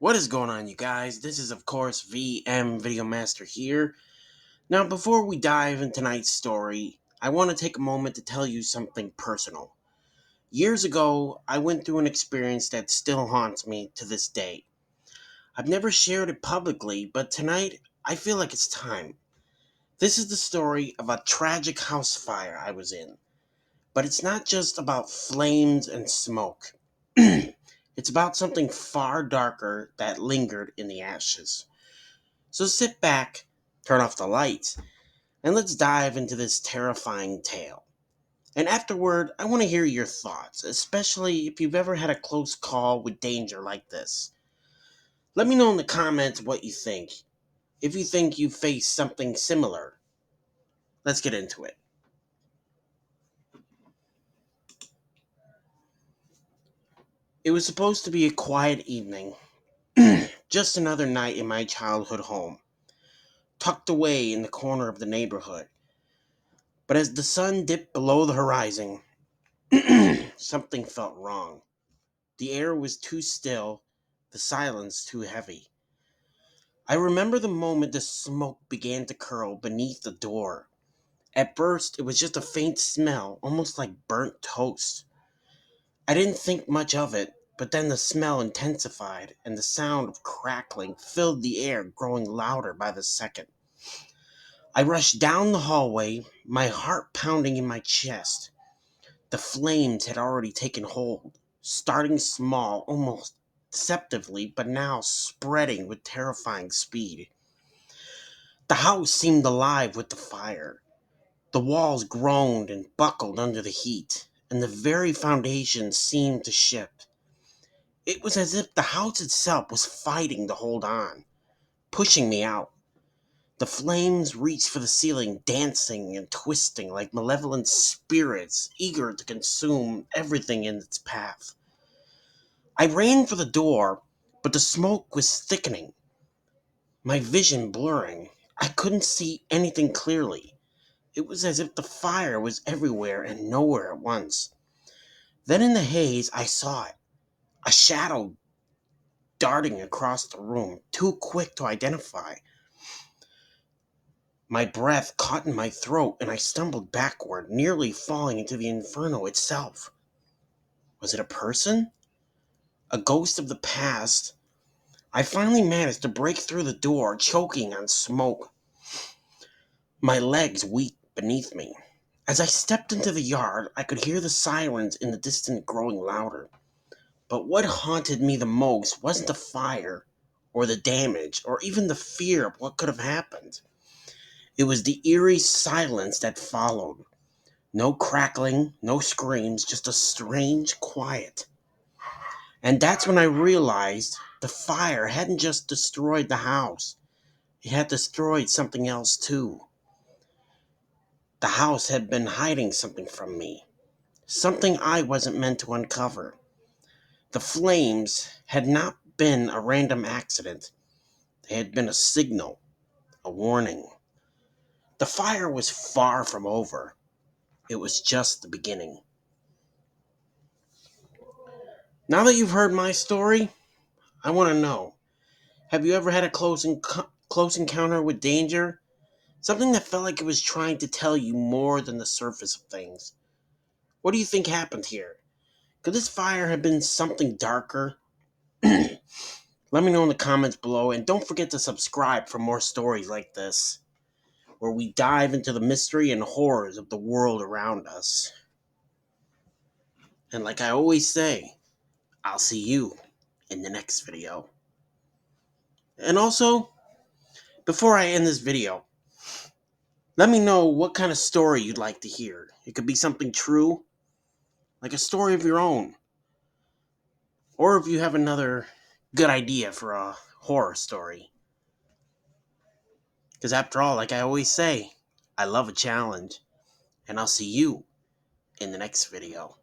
What is going on, you guys? This is, of course, VM Video Master here. Now, before we dive into tonight's story, I want to take a moment to tell you something personal. Years ago, I went through an experience that still haunts me to this day. I've never shared it publicly, but tonight, I feel like it's time. This is the story of a tragic house fire I was in. But it's not just about flames and smoke. It's about something far darker that lingered in the ashes. So sit back, turn off the lights, and let's dive into this terrifying tale. And afterward, I want to hear your thoughts, especially if you've ever had a close call with danger like this. Let me know in the comments what you think. If you think you faced something similar, let's get into it. It was supposed to be a quiet evening, just another night in my childhood home, tucked away in the corner of the neighborhood. But as the sun dipped below the horizon, something felt wrong. The air was too still, the silence too heavy. I remember the moment the smoke began to curl beneath the door. At first, it was just a faint smell, almost like burnt toast. I didn't think much of it, but then the smell intensified, and the sound of crackling filled the air, growing louder by the second. I rushed down the hallway, my heart pounding in my chest. The flames had already taken hold, starting small, almost deceptively, but now spreading with terrifying speed. The house seemed alive with the fire. The walls groaned and buckled under the heat, and the very foundation seemed to shift. It was as if the house itself was fighting to hold on, pushing me out. The flames reached for the ceiling, dancing and twisting like malevolent spirits eager to consume everything in its path. I ran for the door, but the smoke was thickening, my vision blurring. I couldn't see anything clearly. It was as if the fire was everywhere and nowhere at once. Then in the haze, I saw it, a shadow darting across the room, too quick to identify. My breath caught in my throat and I stumbled backward, nearly falling into the inferno itself. Was it a person? A ghost of the past? I finally managed to break through the door, choking on smoke, my legs weak beneath me. As I stepped into the yard, I could hear the sirens in the distance growing louder. But what haunted me the most wasn't the fire, or the damage, or even the fear of what could have happened. It was the eerie silence that followed. No crackling, no screams, just a strange quiet. And that's when I realized the fire hadn't just destroyed the house, it had destroyed something else too. The house had been hiding something from me, something I wasn't meant to uncover. The flames had not been a random accident, they had been a signal, a warning. The fire was far from over, it was just the beginning. Now that you've heard my story, I want to know, have you ever had a close encounter with danger? Something that felt like it was trying to tell you more than the surface of things. What do you think happened here? Could this fire have been something darker? Let me know in the comments below, and don't forget to subscribe for more stories like this, where we dive into the mystery and horrors of the world around us. And like I always say, I'll see you in the next video. And also, before I end this video, let me know what kind of story you'd like to hear. It could be something true, like a story of your own, or if you have another good idea for a horror story. Because after all, like I always say, I love a challenge, and I'll see you in the next video.